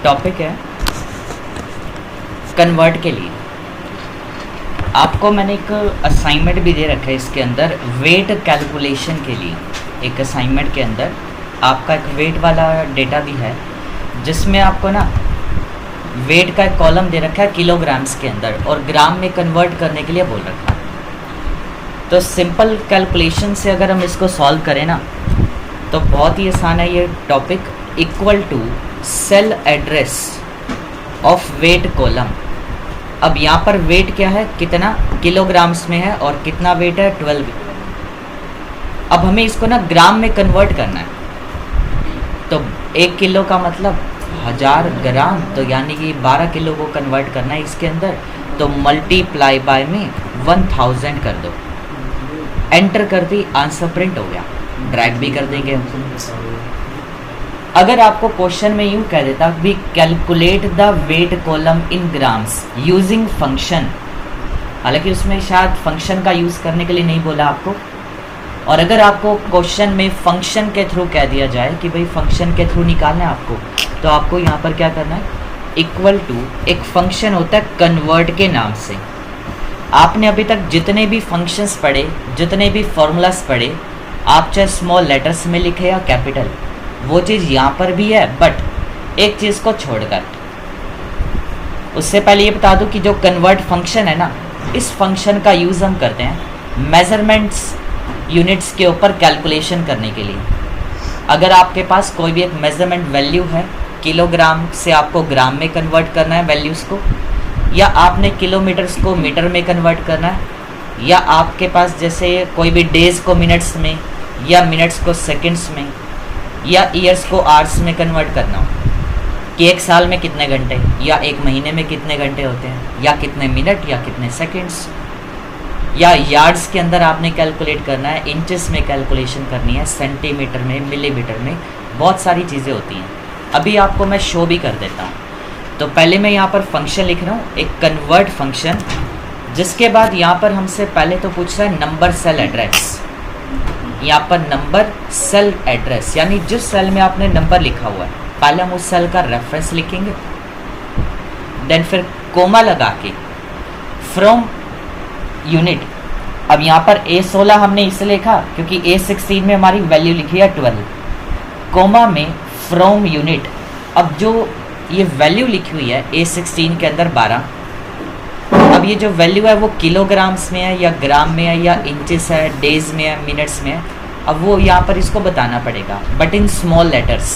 Topic है convert के लिए। आपको मैंने एक असाइनमेंट भी दे रखा है इसके अंदर, वेट कैलकुलेशन के लिए। एक असाइनमेंट के अंदर आपका एक वेट वाला डेटा भी है, जिसमें आपको ना वेट का एक कॉलम दे रखा है किलोग्राम्स के अंदर और ग्राम में कन्वर्ट करने के लिए बोल रखा है। तो सिंपल कैलकुलेशन से अगर हम इसको सॉल्व करें ना तो बहुत ही आसान है ये topic. Equal to cell address of weight column. अब यहाँ पर वेट क्या है, कितना किलोग्राम्स में है और कितना वेट है 12। अब हमें इसको ना ग्राम में कन्वर्ट करना है। तो 1 किलो का मतलब 1000 ग्राम, तो यानी कि 12 किलो को कन्वर्ट करना है इसके अंदर। तो मल्टीप्लाई बाय में 1000 कर दो, एंटर कर दी, आंसर प्रिंट हो गया। ड्रैग भी कर देंगे। अगर आपको क्वेश्चन में यूँ कह देता भी calculate the weight column in grams using function, हालांकि उसमें शायद फंक्शन का यूज़ करने के लिए नहीं बोला आपको। और अगर आपको क्वेश्चन में फंक्शन के थ्रू कह दिया जाए कि भाई फंक्शन के थ्रू निकालना है आपको, तो आपको यहाँ पर क्या करना है, इक्वल टू एक फंक्शन होता है कन्वर्ट के नाम से। आपने अभी तक जितने भी फंक्शंस पढ़े, जितने भी फॉर्मूलाज पढ़े, आप चाहे स्मॉल लेटर्स में लिखे या कैपिटल, वो चीज़ यहाँ पर भी है, बट एक चीज़ को छोड़कर। उससे पहले ये बता दूँ कि जो कन्वर्ट फंक्शन है ना, इस फंक्शन का यूज़ हम करते हैं मेज़रमेंट्स यूनिट्स के ऊपर कैलकुलेशन करने के लिए। अगर आपके पास कोई भी एक मेज़रमेंट वैल्यू है, किलोग्राम से आपको ग्राम में कन्वर्ट करना है वैल्यूज़ को, या आपने किलोमीटर्स को मीटर में कन्वर्ट करना है, या आपके पास जैसे कोई भी डेज़ को मिनट्स में, या मिनट्स को सेकंड्स में, या ईयर्स को आवर्स में कन्वर्ट करना हो कि एक साल में कितने घंटे, या एक महीने में कितने घंटे होते हैं, या कितने मिनट, या कितने सेकंड्स, या यार्ड्स के अंदर आपने कैलकुलेट करना है, इंचेस में कैलकुलेशन करनी है, सेंटीमीटर में, मिलीमीटर में, बहुत सारी चीज़ें होती हैं। अभी आपको मैं शो भी कर देता हूँ। तो पहले मैं यहाँ पर फंक्शन लिख रहा हूँ, एक कन्वर्ट फंक्शन, जिसके बाद यहाँ पर हमसे पहले तो पूछ रहा है नंबर सेल एड्रेस। यहाँ पर नंबर सेल एड्रेस यानी जिस सेल में आपने नंबर लिखा हुआ है, पहले हम उस सेल का रेफरेंस लिखेंगे, देन फिर कोमा लगा के फ्रॉम यूनिट। अब यहाँ पर A16 हमने इसलिए लिखा क्योंकि A16 में हमारी वैल्यू लिखी है 12, कोमा में फ्रॉम यूनिट। अब जो ये वैल्यू लिखी हुई है A16 के अंदर 12, अब ये जो वैल्यू है वो किलोग्राम्स में है, या ग्राम में है, या इंचेस है, डेज में है, मिनट्स में है। अब वो यहाँ पर इसको बताना पड़ेगा, but in small letters.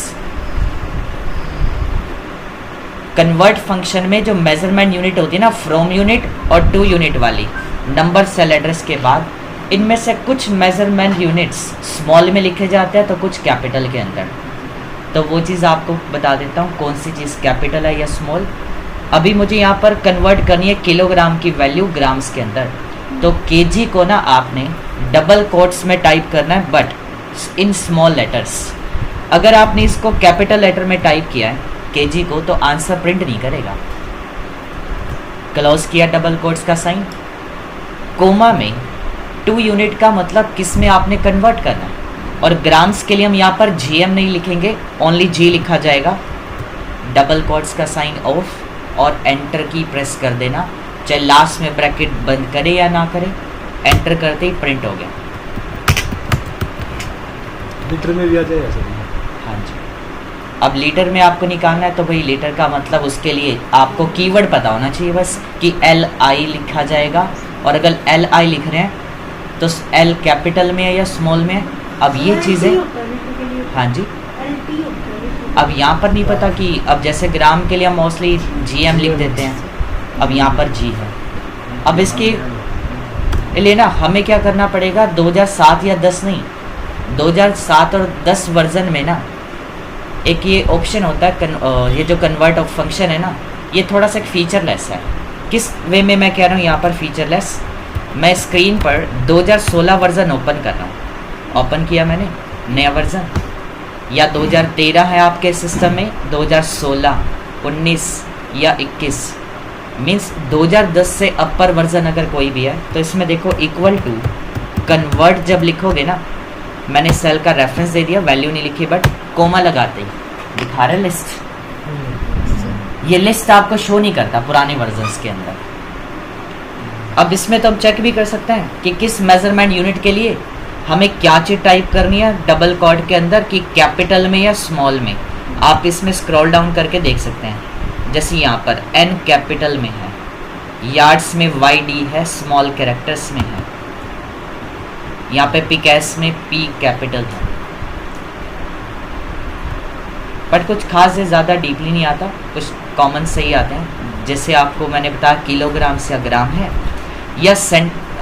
Convert function में जो मेजरमेंट यूनिट होती है ना, फ्रॉम यूनिट और टू यूनिट वाली, नंबर सेल एड्रेस के बाद इनमें से कुछ मेजरमेंट यूनिट्स स्मॉल में लिखे जाते हैं तो कुछ कैपिटल के अंदर। तो वो चीज़ आपको बता देता हूँ कौन सी चीज़ कैपिटल है या स्मॉल। अभी मुझे यहाँ पर कन्वर्ट करनी है किलोग्राम की वैल्यू ग्राम्स के अंदर। तो केजी को ना आपने डबल कोट्स में टाइप करना है, बट इन स्मॉल लेटर्स। अगर आपने इसको कैपिटल लेटर में टाइप किया है केजी को, तो आंसर प्रिंट नहीं करेगा। क्लोज किया डबल कोट्स का साइन, कोमा में 2 यूनिट का मतलब किस में आपने कन्वर्ट करना है। और ग्राम्स के लिए हम यहाँ पर GM नहीं लिखेंगे, ओनली G लिखा जाएगा। डबल कोट्स का साइन ऑफ और एंटर की प्रेस कर देना, चाहे लास्ट में ब्रैकेट बंद करे या ना करे, एंटर करते ही प्रिंट हो गया। लीटर में भी आ जाएगा सर? हाँ जी। अब लीटर में आपको निकालना है तो भाई लीटर का मतलब उसके लिए आपको कीवर्ड पता होना चाहिए बस, कि LI लिखा जाएगा। और अगर LI लिख रहे हैं तो L कैपिटल में है या स्मॉल में है। अब ये चीज़ें, हाँ जी, अब यहाँ पर नहीं पता कि अब जैसे ग्राम के लिए हम मोस्टली GM लिख देते हैं, अब यहाँ पर G है। अब इसके लिए ना हमें क्या करना पड़ेगा, 2007 या 10 नहीं, 2007 और 10 वर्जन में ना एक ये ऑप्शन होता है, ये जो कन्वर्ट ऑफ फंक्शन है ना, ये थोड़ा सा फीचरलेस है। किस वे में मैं कह रहा हूँ यहाँ पर फीचरलेस, मैं स्क्रीन पर 2016 वर्जन ओपन कर रहा हूँ। ओपन किया मैंने नया वर्जन, या 2013 है आपके सिस्टम में, 2016, 19 या 21, मीन्स 2010 से अपर वर्जन अगर कोई भी है तो इसमें देखो इक्वल टू कन्वर्ट जब लिखोगे ना, मैंने सेल का रेफरेंस दे दिया, वैल्यू नहीं लिखी, बट कोमा लगाते ही दिखा रहे लिस्ट। ये लिस्ट आपको शो नहीं करता पुराने वर्जन्स के अंदर। अब इसमें तो हम चेक भी कर सकते हैं कि किस मेजरमेंट यूनिट के लिए हमें क्या चीज़ टाइप करनी है डबल क्वाड के अंदर, कि कैपिटल में या स्मॉल में। आप इसमें स्क्रॉल डाउन करके देख सकते हैं, जैसे यहाँ पर एन कैपिटल में है, यार्ड्स में YD है, स्मॉल कैरेक्टर्स में है, यहाँ पे पिकैस में P कैपिटल है। बट कुछ खास है, ज़्यादा डीपली नहीं आता, कुछ कॉमन से ही आते हैं। जैसे आपको मैंने बताया किलोग्राम्स या ग्राम है, या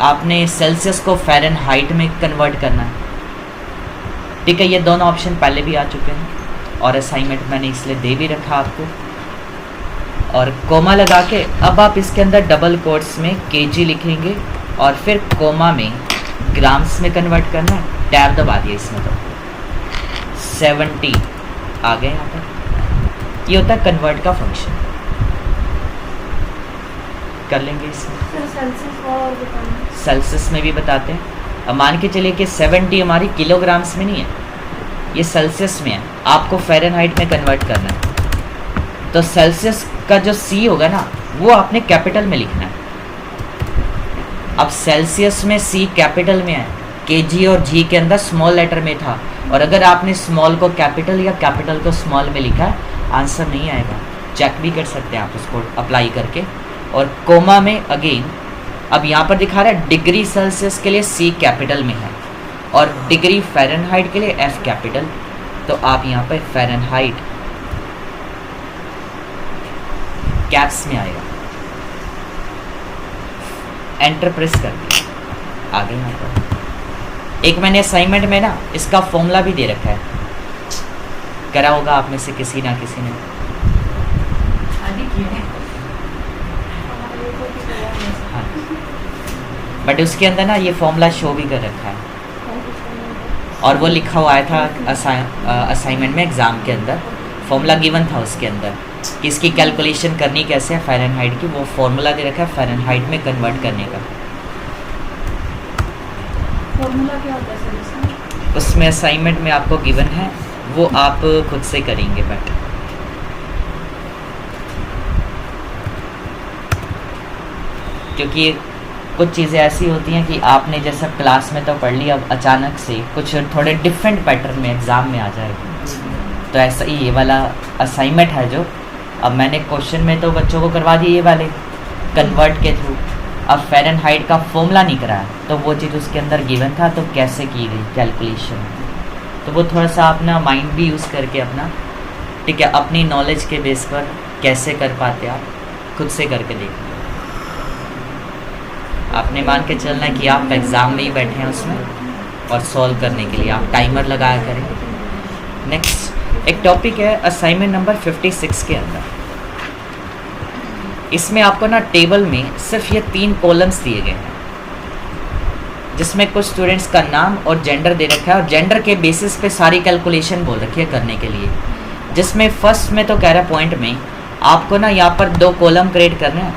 आपने सेल्सियस को फ़ारेनहाइट में कन्वर्ट करना है। ठीक है, ये दोनों ऑप्शन पहले भी आ चुके हैं और असाइनमेंट मैंने इसलिए दे भी रखा आपको। और कोमा लगा के अब आप इसके अंदर डबल कोट्स में kg लिखेंगे और फिर कोमा में ग्राम्स में कन्वर्ट करना है। टैब दबा दिया इसमें, तो 70 आ गए यहाँ पर। ये होता है कन्वर्ट का फंक्शन। कर लेंगे इसमें, सेल्सियस में भी बताते हैं। अब मान के चलिए कि 70 हमारी किलोग्राम्स में नहीं है, ये सेल्सियस में है, आपको फ़ारेनहाइट में कन्वर्ट करना है। तो सेल्सियस का जो C होगा ना, वो आपने कैपिटल में लिखना है। अब सेल्सियस में C कैपिटल में है, kg और G के अंदर स्मॉल लेटर में था, और अगर आपने स्मॉल को कैपिटल या कैपिटल को स्मॉल में लिखा है, आंसर नहीं आएगा। चेक भी कर सकते हैं आप उसको अप्लाई करके। और कोमा में अगेन, अब यहाँ पर दिखा रहा है डिग्री सेल्सियस के लिए C कैपिटल में है और डिग्री फ़ारेनहाइट के लिए F कैपिटल। तो आप यहाँ पर फ़ारेनहाइट कैप्स में आएगा, एंटर प्रेस कर दिया, आगे यहाँ पर। एक मैंने असाइनमेंट में ना इसका फॉर्मूला भी दे रखा है, करा होगा आप में से किसी ना किसी ने। हाँ, बट उसके अंदर ना ये फॉर्मूला शो भी कर रखा है और वो लिखा हुआ आया था असाइनमेंट में, एग्ज़ाम के अंदर फॉर्मूला गिवन था उसके अंदर कि इसकी कैलकुलेशन करनी कैसे है फ़ारेनहाइट की। वो फॉर्मूला दे रखा है फ़ारेनहाइट में कन्वर्ट करने का। फॉर्मूला क्या होता है सर इसमें? उसमें असाइनमेंट में आपको गिवन है, वो आप खुद से करेंगे। बट क्योंकि कुछ चीज़ें ऐसी होती हैं कि आपने जैसा क्लास में तो पढ़ ली, अब अचानक से कुछ थोड़े डिफरेंट पैटर्न में एग्ज़ाम में आ जाएगी। तो ऐसा ही ये वाला असाइनमेंट है जो अब मैंने क्वेश्चन में तो बच्चों को करवा दिए ये वाले कन्वर्ट के थ्रू। अब फ़ारेनहाइट का फॉर्मूला नहीं कराया, तो वो चीज़ उसके अंदर गिवन था, तो कैसे की गई कैलकुलेशन, तो वो थोड़ा सा अपना माइंड भी यूज़ करके अपना, ठीक है, अपनी नॉलेज के बेस पर कैसे कर पाते आप खुद से करके देखिए। आपने मान के चलना है कि आप एग्ज़ाम में ही बैठे हैं उसमें, और सॉल्व करने के लिए आप टाइमर लगाया करें। नेक्स्ट एक टॉपिक है असाइनमेंट नंबर 56 के अंदर। इसमें आपको ना टेबल में सिर्फ ये 3 कॉलम्स दिए गए हैं, जिसमें कुछ स्टूडेंट्स का नाम और जेंडर दे रखा है, और जेंडर के बेसिस पे सारी कैलकुलेशन बोल रखी है करने के लिए। जिसमें फर्स्ट में तो कह रहा है पॉइंट में आपको ना यहाँ पर 2 कॉलम क्रिएट करने हैं,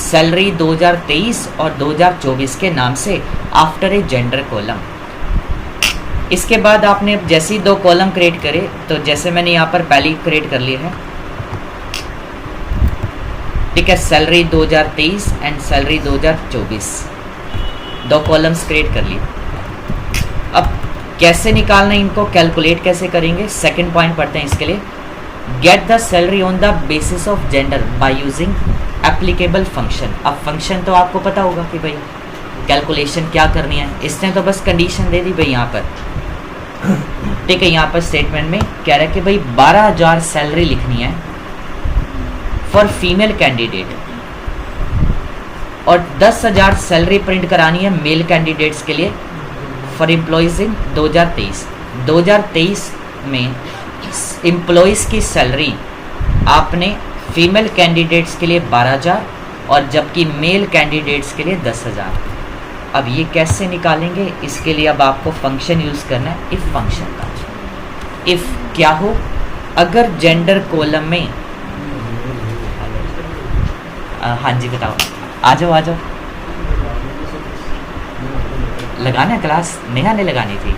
सैलरी 2023 और 2024 के नाम से आफ्टर ए जेंडर कॉलम। इसके बाद आपने जैसे ही 2 कॉलम क्रिएट करे, तो जैसे मैंने यहाँ पर पहले क्रिएट कर लिए है, ठीक है, salary 2023 and salary 2024, 2 columns create कर लिए। अब कैसे निकालना है इनको, कैलकुलेट कैसे करेंगे, सेकंड पॉइंट पढ़ते हैं इसके लिए। Get the salary on the basis of gender by using applicable function. अब फंक्शन तो आपको पता होगा कि भाई कैलकुलेशन क्या करनी है, इसने तो बस कंडीशन दे दी भाई यहाँ पर, ठीक है। यहाँ पर स्टेटमेंट में कह रहा है कि भाई 12,000 सैलरी लिखनी है फॉर फीमेल कैंडिडेट, और 10,000 सैलरी प्रिंट करानी है मेल कैंडिडेट्स के लिए फॉर एम्प्लॉयज़ इन 2023। 2023 में एम्प्लॉयज़ की सैलरी आपने फीमेल कैंडिडेट्स के लिए 12,000 और जबकि मेल कैंडिडेट्स के लिए 10,000। अब ये कैसे निकालेंगे, इसके लिए अब आपको फंक्शन यूज़ करना है, इफ़ फंक्शन का। इफ़ क्या हो, अगर जेंडर कॉलम में हाँ जी बताओ, आ जाओ आ जाओ, लगाना है क्लास, नेहा ने लगानी थी।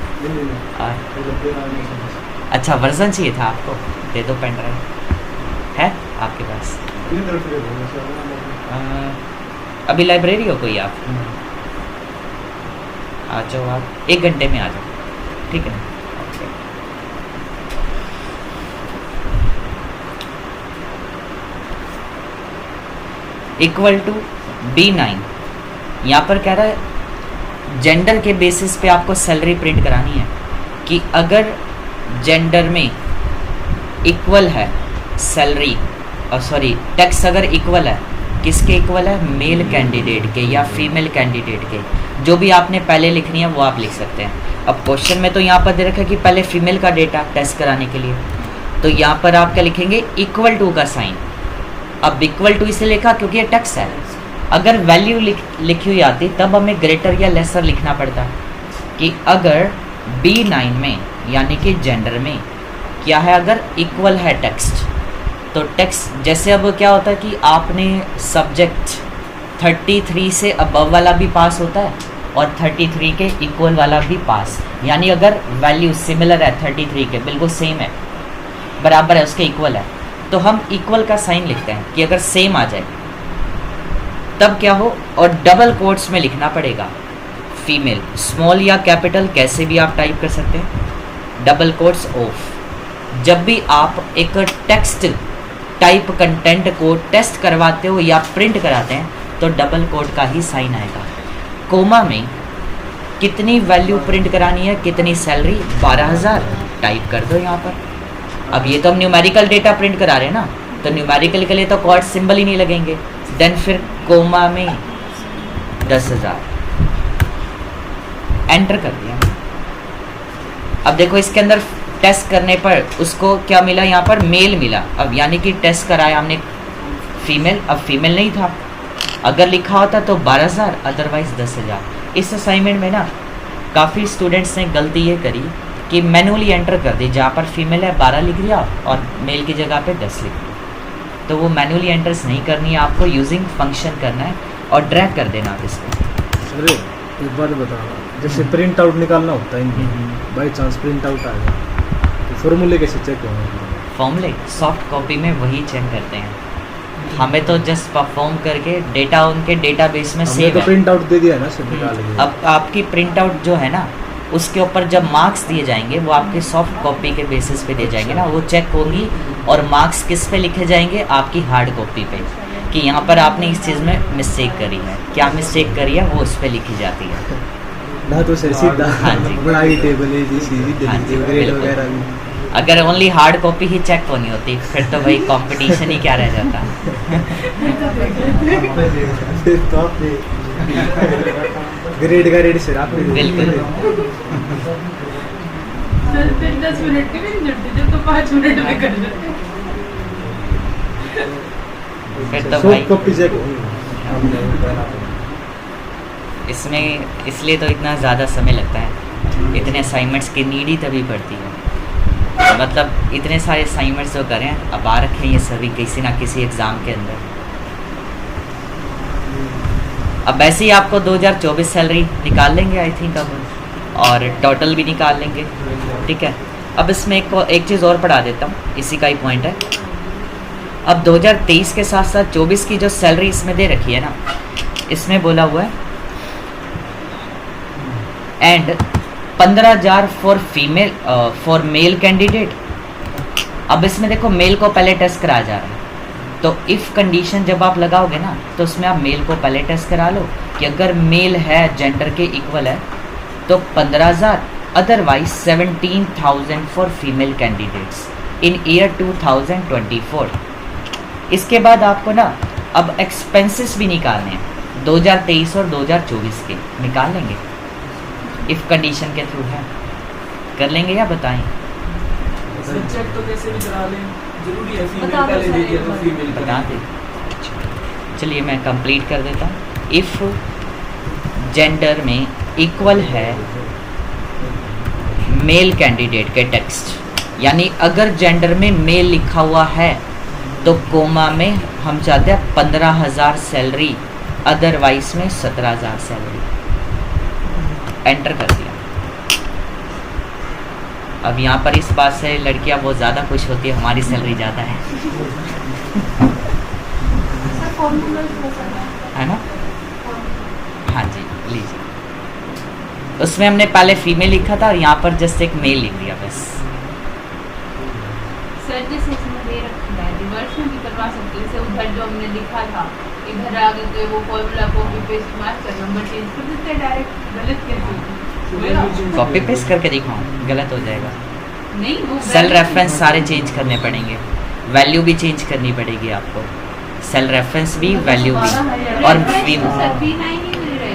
अच्छा वर्जन चाहिए था आपको, दे दो पेन ड्राइव है आपके पास। कितनी तरफ से हो अभी लाइब्रेरी हो कोई आप? आ जाओ आप 1 घंटे में आ जाओ, ठीक है ना? इक्वल टू B9, यहाँ पर कह रहा है जेंडर के बेसिस पे आपको सैलरी प्रिंट करानी है कि अगर जेंडर में इक्वल है सैलरी, और सॉरी टैक्स अगर इक्वल है, किसके इक्वल है? मेल कैंडिडेट के या फीमेल कैंडिडेट के। जो भी आपने पहले लिखनी है वो आप लिख सकते हैं। अब क्वेश्चन में तो यहाँ पर दे रखा है कि पहले फीमेल का डेटा टेस्ट कराने के लिए, तो यहाँ पर आप क्या लिखेंगे? इक्वल टू का साइन। अब इक्वल टू इसे लिखा क्योंकि ये टैक्स है। अगर वैल्यू लिखी हुई आती तब हमें ग्रेटर या लेसर लिखना पड़ता कि अगर B9 में यानी कि जेंडर में क्या है, अगर इक्वल है टेक्स्ट, तो टेक्स्ट जैसे अब क्या होता है कि आपने सब्जेक्ट 33 से अबव वाला भी पास होता है और 33 के इक्वल वाला भी पास, यानी अगर वैल्यू सिमिलर है 33 के, बिल्कुल सेम है, बराबर है, उसके इक्वल है, तो हम इक्वल का साइन लिखते हैं कि अगर सेम आ जाए तब क्या हो, और डबल कोट्स में लिखना पड़ेगा फीमेल, स्मॉल या कैपिटल कैसे भी आप टाइप कर सकते हैं, डबल कोट्स ऑफ। जब भी आप एक टेक्स्ट टाइप कंटेंट को टेस्ट करवाते हो या प्रिंट कराते हैं तो डबल कोट का ही साइन आएगा। कोमा में कितनी वैल्यू प्रिंट करानी है, कितनी सैलरी? 12,000 टाइप कर दो यहाँ पर। अब ये तो हम न्यूमेरिकल डेटा प्रिंट करा रहे हैं ना, तो न्यूमेरिकल के लिए तो क्वार्ट सिंबल ही नहीं लगेंगे। देन फिर कोमा में 10,000 एंटर कर दिया। अब देखो इसके अंदर टेस्ट करने पर उसको क्या मिला? यहाँ पर मेल मिला। अब यानी कि टेस्ट कराया हमने फीमेल, अब फीमेल नहीं था। अगर लिखा होता तो 12,000, अदरवाइज 10,000। इस असाइनमेंट में ना काफ़ी स्टूडेंट्स ने गलती ये करी कि मैनुअली एंटर कर दी, जहाँ पर फीमेल है 12 लिख दिया और मेल की जगह पे 10 लिख दिया। तो वो मैनुअली एंटर्स नहीं करनी है, आपको यूजिंग फंक्शन करना है और ड्रैग कर देना आप इसको। अरे एक बात बताना, जैसे प्रिंट आउट निकालना होता है, बाई चांस प्रिंट आउट आ गया तो फॉर्मूले कैसे चेक होंगे? फॉर्मूले सॉफ्ट कॉपी में वही चेक करते हैं, हमें तो जस्ट परफॉर्म करके डेटा उनके डेटाबेस में सेव तो है। प्रिंट आउट दे दिया है ना, सब निकाल के। अब आपकी प्रिंट आउट जो है ना, उसके ऊपर जब मार्क्स दिए जाएंगे वो आपके सॉफ्ट कॉपी के बेसिस पे दिए जाएंगे ना, वो चेक होंगी। और मार्क्स किस पे लिखे जाएंगे? आपकी हार्ड कॉपी पे, कि यहाँ पर आपने इस चीज़ में मिस्टेक करी है, क्या मिस्टेक करी है वो उस पर लिखी जाती है ना। तो सर सीधा हाँ जी, बड़ा टेबल है हाँ जी, ग्रेड बिल्कुल। वगैरह भी। अगर ओनली हार्ड कॉपी ही चेक होनी होती फिर तो भाई कंपटीशन ही क्या रह जाता। फिर तो आपने ग्रेड का रेट सर आपने बिल्कुल। सर फिर 10 मिनट के भी नहीं जुड़ते, जब तो 5 मिनट में कर लेते। फिर तो भाई सॉफ्ट कॉपी चेक होगी। इसमें इसलिए तो इतना ज़्यादा समय लगता है, इतने असाइनमेंट्स की नीड ही तभी पड़ती है। मतलब इतने सारे असाइनमेंट्स जो करें अब आ रखे हैं ये सभी किसी ना किसी एग्ज़ाम के अंदर। अब वैसे ही आपको 2024 सैलरी निकाल लेंगे आई थिंक अब, और टोटल भी निकाल लेंगे, ठीक है। अब इसमें एक चीज़ और पढ़ा देता हूँ, इसी का ही पॉइंट है। अब 2023 के साथ साथ 24 की जो सैलरी इसमें दे रखी है ना, इसमें बोला हुआ है एंड 15,000 फॉर मेल कैंडिडेट। अब इसमें देखो मेल को पहले टेस्ट कराया जा रहा है, तो इफ़ कंडीशन जब आप लगाओगे ना तो उसमें आप मेल को पहले टेस्ट करा लो कि अगर मेल है जेंडर के इक्वल है तो 15,000, otherwise 17,000 for female candidates in year 2024। इसके बाद आपको ना अब एक्सपेंसेस भी निकालने हैं 2023 और 2024 के, निकाल लेंगे इफ़ कंडीशन के थ्रू है, कर लेंगे या बताएं? चेक तो कैसे भी करा लें, जरूरी है फीमेल बता दो पहले दे दिया तो सारे फीमेल बता दें। चलिए मैं कंप्लीट कर देता हूँ। इफ़ जेंडर में इक्वल है मेल कैंडिडेट के टेक्स्ट, यानी अगर जेंडर में मेल लिखा हुआ है तो कोमा में हम चाहते हैं 15,000 सैलरी, अदरवाइज में 17,000 सैलरी। एंटर कर दिया। अब यहाँ पर इस बात से लड़कियाँ बहुत ज़्यादा खुश होती है, हमारी सैलरी ज़्यादा है। फॉर्मूला है ना। हाँ जी लीजिए, उसमें हमने पहले फीमेल लिखा था और यहाँ पर जस्ट एक मेल लिख दिया बस। सर जैसे इसमें दे रखा है रिवर्स में भी करवा सकते हैं, जैसे उधर जो हमने लिखा था इधर आगे तो वो formula copy paste master number change कर देते हैं डायरेक्ट, गलत कैसे कॉपी पेस्ट करके दिखाऊँ, गलत हो जाएगा। नहीं वो सेल रेफरेंस सारे चेंज करने पड़ेंगे, वैल्यू भी चेंज करनी पड़ेगी आपको, सेल रेफरेंस भी वैल्यू भी, और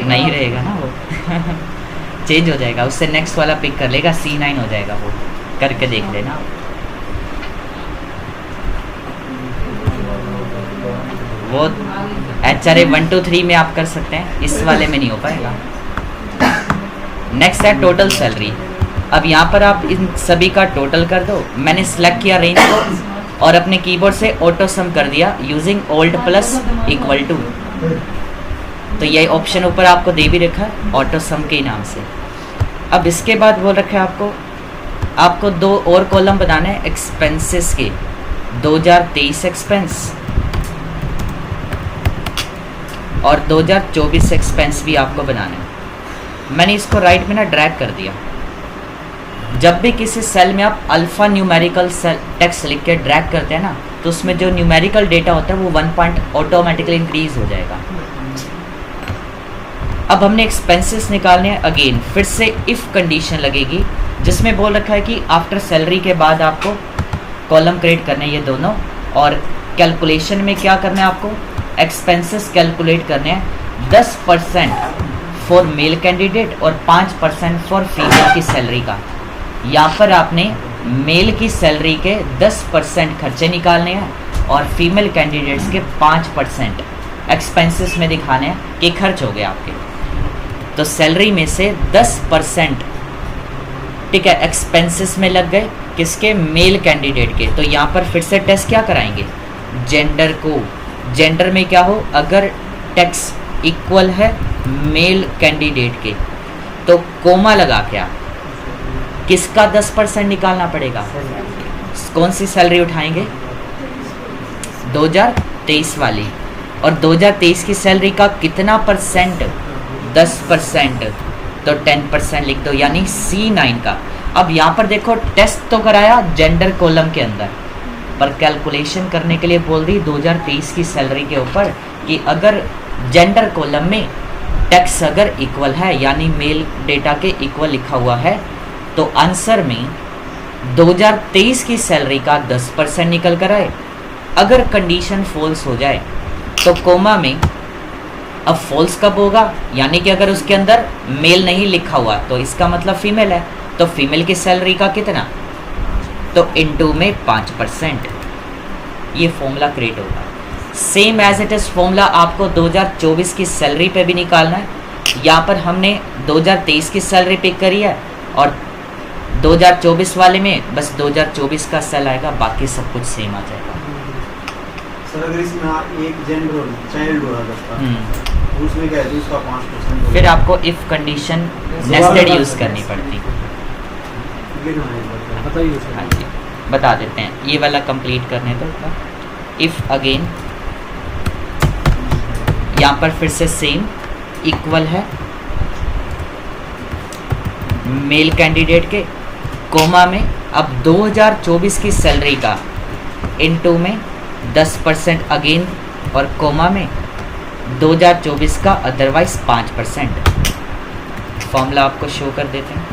नहीं रहेगा ना वो चेंज हो जाएगा, उससे नेक्स्ट वाला पिक कर लेगा, C9 हो जाएगा, वो करके देख लेना। वो HRA 1 2 3 में आप कर सकते हैं, इस वाले में नहीं हो पाएगा। नेक्स्ट है टोटल सैलरी। अब यहाँ पर आप इन सभी का टोटल कर दो। मैंने सिलेक्ट किया रेंज को और अपने कीबोर्ड से ऑटो सम कर दिया using alt plus equal to. तो यही ऑप्शन ऊपर आपको दे भी रखा है ऑटो सम के नाम से। अब इसके बाद बोल रखा है आपको दो और कॉलम बनाने हैं एक्सपेंसेस के, 2023 एक्सपेंस और 2024 एक्सपेंस भी आपको बनाना है। मैंने इसको राइट में ना ड्रैग कर दिया। जब भी किसी सेल में आप अल्फ़ा न्यूमेरिकल सेल टेक्स्ट लिख के ड्रैग करते हैं ना, तो उसमें जो न्यूमेरिकल डेटा होता है वो 1 पॉइंट ऑटोमेटिकली इंक्रीज हो जाएगा। अब हमने एक्सपेंसेस निकालने हैं, अगेन फिर से इफ़ कंडीशन लगेगी जिसमें बोल रखा है कि आफ्टर सैलरी के बाद आपको कॉलम क्रिएट करने हैं ये दोनों, और कैलकुलेशन में क्या करना है आपको, एक्सपेंसेस कैलकुलेट करने हैं 10% फॉर मेल कैंडिडेट और 5% फॉर फीमेल की सैलरी का। यहाँ पर आपने मेल की सैलरी के 10% खर्चे निकालने हैं और फीमेल कैंडिडेट्स के 5% एक्सपेंसेस में दिखाने हैं कि खर्च हो गए आपके। तो सैलरी में से 10% ठीक है एक्सपेंसेस में लग गए, किसके, मेल कैंडिडेट के। तो यहाँ पर फिर से टेस्ट क्या कराएंगे, जेंडर को। जेंडर में क्या हो, अगर टेक्स इक्वल है मेल कैंडिडेट के तो कोमा लगा के आप किसका 10% निकालना पड़ेगा, कौन सी सैलरी उठाएंगे, 2023 वाली। और 2023 की सैलरी का कितना परसेंट, 10%, तो 10% लिख दो, यानी C9 का। अब यहाँ पर देखो टेस्ट तो कराया जेंडर कॉलम के अंदर, पर कैलकुलेशन करने के लिए बोल दी 2023 की सैलरी के ऊपर कि अगर जेंडर कॉलम में टैक्स अगर इक्वल है यानी मेल डेटा के इक्वल लिखा हुआ है, तो आंसर में 2023 की सैलरी का 10% निकल कर आए। अगर कंडीशन फॉल्स हो जाए तो कोमा में, अब फॉल्स कब होगा, यानी कि अगर उसके अंदर मेल नहीं लिखा हुआ तो इसका मतलब फीमेल है, तो फीमेल की सैलरी का कितना, तो इनटू में 5%। ये फॉर्मूला क्रिएट होगा। Same as it is formula आपको 2024 की सैलरी पे भी निकालना है। यहाँ पर हमने 2023 की सैलरी पिक करी है और 2024 वाले में बस 2024 का सेल आएगा, बाकी सब कुछ सेम आ जाएगा। सर अगर इसमें एक जेंडर और चाइल्ड हो रहा है उसमें क्या है, तो उसका 5% फिर आपको इफ़ कंडीशन नेस्टेड यूज़ करनी पड़ती। बताइए हाँ जी बता देते हैं, ये वाला कंप्लीट करने दो। इफ़ अगेन यहाँ पर फिर से सेम इक्वल है मेल कैंडिडेट के, कोमा में अब 2024 की सैलरी का इनटू में 10% अगेन, और कोमा में 2024 का अदरवाइज 5%। फॉर्मूला आपको शो कर देते हैं।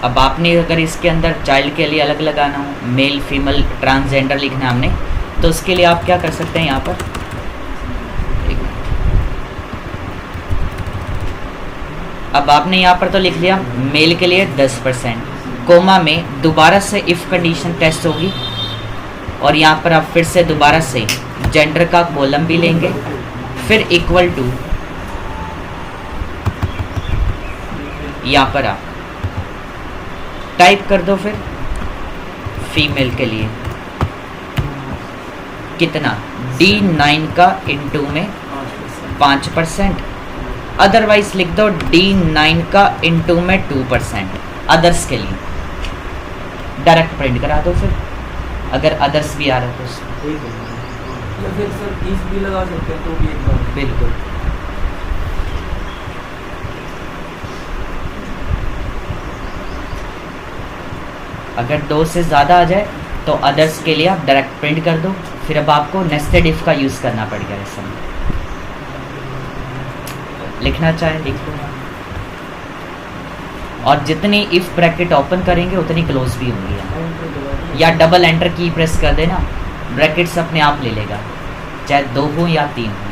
अब आपने अगर इसके अंदर चाइल्ड के लिए अलग लगाना हो, मेल फीमेल ट्रांसजेंडर लिखना है हमने, तो उसके लिए आप क्या कर सकते हैं, यहाँ पर अब आपने यहाँ पर तो लिख लिया मेल के लिए 10%, कोमा में दोबारा से इफ़ कंडीशन टेस्ट होगी और यहाँ पर आप फिर से दोबारा से जेंडर का कॉलम भी लेंगे, फिर इक्वल टू यहाँ पर आप टाइप कर दो, फिर फीमेल के लिए कितना, D9 का इनटू में 5%, अदरवाइज लिख दो D9 का इनटू में 2% अदर्स के लिए। डायरेक्ट प्रिंट करा दो फिर, अगर अदर्स भी आ रहा है तो उसमें। ठीक है। या फिर सर इफ भी लगा सकते हैं तो भी एक बार। बिल्कुल। अगर 2 से ज़्यादा आ जाए तो अदर्स के लिए आप डायरेक्ट प्रिंट कर दो, फिर अब आपको नेस्टेड इफ का यूज़ करना पड़ेगा इस समय। लिखना चाहे लिख लो, और जितनी इफ ब्रैकेट ओपन करेंगे उतनी क्लोज भी होंगी, या डबल एंटर की प्रेस कर देना, ब्रैकेट्स अपने आप ले लेगा, चाहे 2 हो या 3 हो।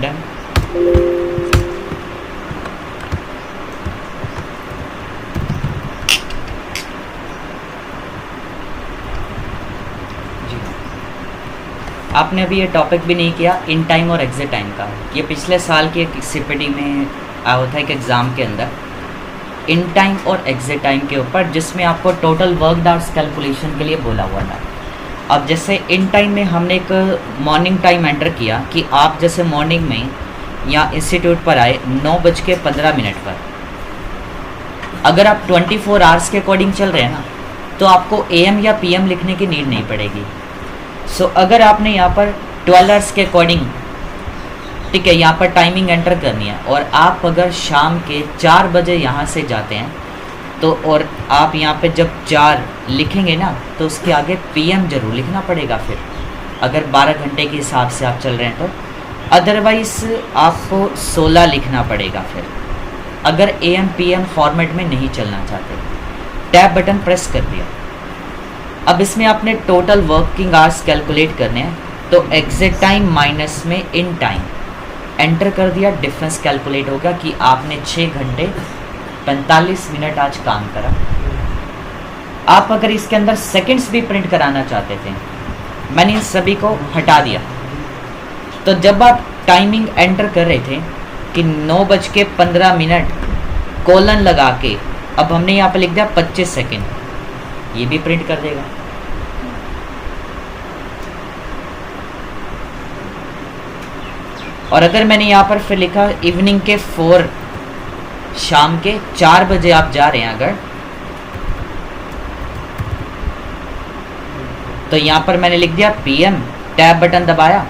डन। जी, आपने अभी ये टॉपिक भी नहीं किया इन टाइम और एग्जिट टाइम का। ये पिछले साल की एक सीपीटी में आया था एक एग्ज़ाम के अंदर, इन टाइम और एग्जिट टाइम के ऊपर, जिसमें आपको टोटल वर्क आवर्स कैलकुलेशन के लिए बोला हुआ था। अब जैसे इन टाइम में हमने एक मॉर्निंग टाइम एंटर किया कि आप जैसे मॉर्निंग में यहाँ इंस्टीट्यूट पर आए 9:15 पर, अगर आप 24 आवर्स के अकॉर्डिंग चल रहे हैं ना, तो आपको AM या PM लिखने की नीड नहीं पड़ेगी। सो अगर आपने यहाँ पर 12 आवर्स के अकॉर्डिंग, ठीक है, यहाँ पर टाइमिंग एंटर करनी है, और आप अगर शाम के 4 बजे यहाँ से जाते हैं तो, और आप यहाँ पे जब 4 लिखेंगे ना, तो उसके आगे PM जरूर लिखना पड़ेगा फिर, अगर 12 घंटे के हिसाब से आप चल रहे हैं तो। अदरवाइज आपको 16 लिखना पड़ेगा फिर, अगर AM PM फॉर्मेट में नहीं चलना चाहते। टैब बटन प्रेस कर दिया। अब इसमें आपने टोटल वर्किंग आवर्स कैलकुलेट करने हैं, तो एग्जिट टाइम माइनस में इन टाइम एंटर कर दिया, डिफरेंस कैलकुलेट होगा कि आपने 6 घंटे 45 मिनट आज काम करा। आप अगर इसके अंदर सेकंड्स भी प्रिंट कराना चाहते थे, मैंने इन सभी को हटा दिया। तो जब आप टाइमिंग एंटर कर रहे थे कि 9:15 कोलन लगा के, अब हमने यहाँ पर लिख दिया 25 सेकेंड, ये भी प्रिंट कर देगा। और अगर मैंने यहाँ पर फिर लिखा इवनिंग के 4, शाम के 4 बजे आप जा रहे हैं अगर, तो यहाँ पर मैंने लिख दिया PM, टैब बटन दबाया।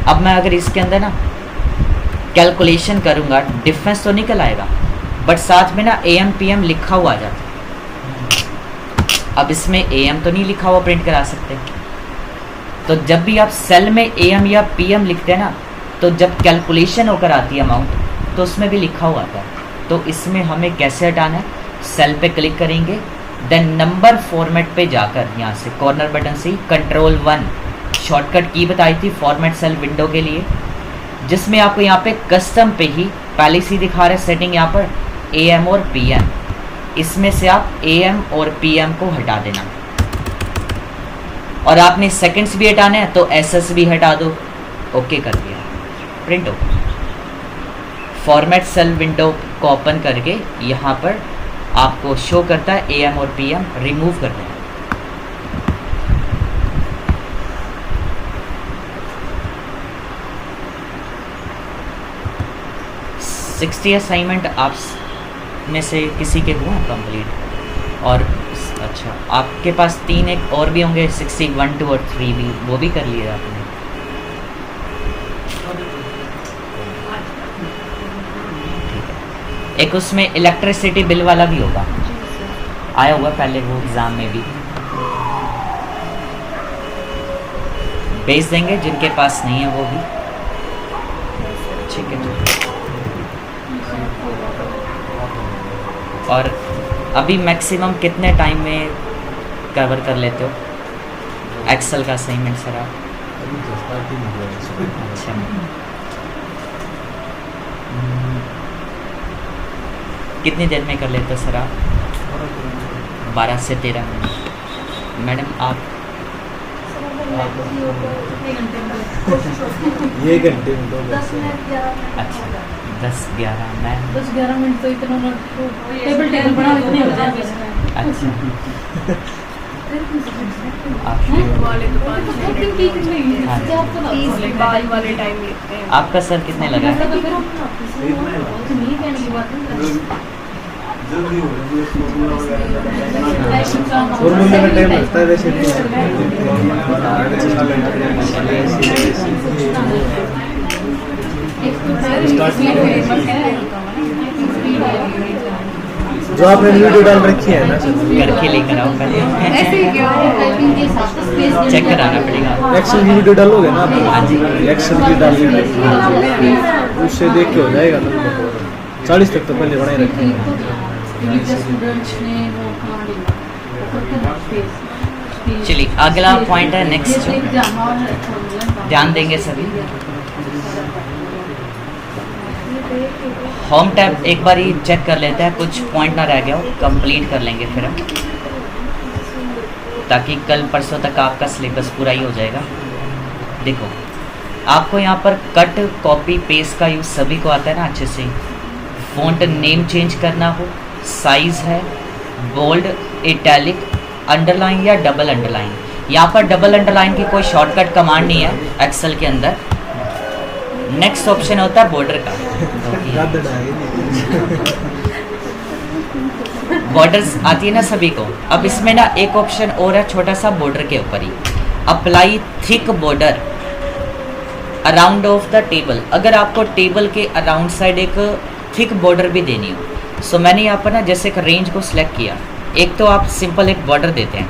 अब मैं अगर इसके अंदर ना कैलकुलेशन करूँगा, डिफरेंस तो निकल आएगा, बट साथ में ना AM PM लिखा हुआ आ जाता। अब इसमें AM तो नहीं लिखा हुआ प्रिंट करा सकते, तो जब भी आप सेल में AM या PM लिखते हैं ना, तो जब कैलकुलेशन होकर आती है अमाउंट, तो उसमें भी लिखा हुआ आता है। तो इसमें हमें कैसे हटाना है, सेल पे क्लिक करेंगे, देन नंबर फॉर्मेट पे जाकर यहाँ से कॉर्नर बटन से Ctrl 1 शॉर्टकट की बताई थी फॉर्मेट सेल विंडो के लिए, जिसमें आपको यहाँ पे कस्टम पे ही पहले से दिखा रहा है सेटिंग यहाँ पर AM और PM, इसमें से आप AM और PM को हटा देना। और आपने सेकंड्स भी हटाने हैं तो SS भी हटा दो। ओके कर दिया, प्रिंट हो। फॉर्मेट सेल विंडो को ओपन करके यहाँ पर आपको शो करता है AM और PM, रिमूव कर देना। सिक्सटी असाइनमेंट आप में से किसी के हुआ कंप्लीट? और अच्छा, आपके पास 3 एक और भी होंगे, 60, 1, 2 और 3 भी, वो भी कर लिए आपने? एक उसमें इलेक्ट्रिसिटी बिल वाला भी होगा, आया हुआ पहले वो एग्ज़ाम में भी। भेज देंगे जिनके पास नहीं है वो भी, ठीक है। और अभी मैक्सिमम कितने टाइम में कवर कर लेते हो एक्सेल का असाइनमेंट सर आप? अच्छा, कितनी देर में कर लेते हो सर आप? 12 से 13 मिनट। मैडम आप ये घंटे में 2 अच्छा 10-11 मैं 10-11 मिनट तो इतना टेबल बना इतने हो जाएंगे। अच्छा आप वाले टाइम लेते हैं। आपका सर कितने लगा है? जल्दी हो रही है फॉर्मूला फॉर्मूले में टाइम लगता है वैसे भी जो आपने वीडियो डाल रखी है ना सर करके लेकर आओ पहले चेक कराना पड़ेगा। एक्सेल की वीडियो डालोगे ना आप? हाँ जी। एक्सेल की डाल उससे देख के हो जाएगा ना 40 तक तो पहले बनाए रखे हैं। चलिए अगला पॉइंट है नेक्स्ट, ध्यान देंगे सभी। होम टैब एक बार ही चेक कर लेते हैं, कुछ पॉइंट ना रह गया हो, कंप्लीट कर लेंगे फिर हम, ताकि कल परसों तक आपका सिलेबस पूरा ही हो जाएगा। देखो आपको यहाँ पर कट कॉपी पेस्ट का यूज़ सभी को आता है ना अच्छे से। फ़ॉन्ट नेम चेंज करना हो, साइज़ है, बोल्ड, इटैलिक, अंडरलाइन या डबल अंडरलाइन। यहाँ पर डबल अंडरलाइन की कोई शॉर्टकट कमांड नहीं है एक्सेल के अंदर। नेक्स्ट ऑप्शन होता है बॉर्डर का। बॉर्डर्स आती है ना सभी को। अब इसमें ना एक ऑप्शन और है छोटा सा बॉर्डर के ऊपर ही, apply thick border around of the table. अगर आपको टेबल के अराउंड साइड एक थिक बॉर्डर भी देनी हो, सो मैंने यहाँ पर ना जैसे एक रेंज को सिलेक्ट किया। एक तो आप सिंपल एक बॉर्डर देते हैं,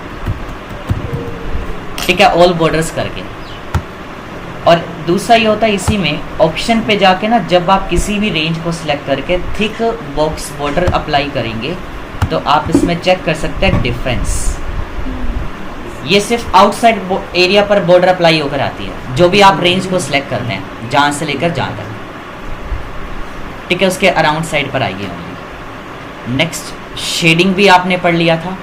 ठीक है, ऑल बॉर्डर्स करके। और दूसरा ये होता है इसी में ऑप्शन पे जाके ना जब आप किसी भी रेंज को सिलेक्ट करके थिक बॉक्स बॉर्डर अप्लाई करेंगे तो आप इसमें चेक कर सकते हैं डिफरेंस। ये सिर्फ आउटसाइड एरिया पर बॉर्डर अप्लाई होकर आती है, जो भी आप रेंज को सिलेक्ट करते हैं जहाँ से लेकर जहाँ तक, ठीक है, उसके अराउंड साइड पर आइए ओनली। नेक्स्ट शेडिंग भी आपने पढ़ लिया था।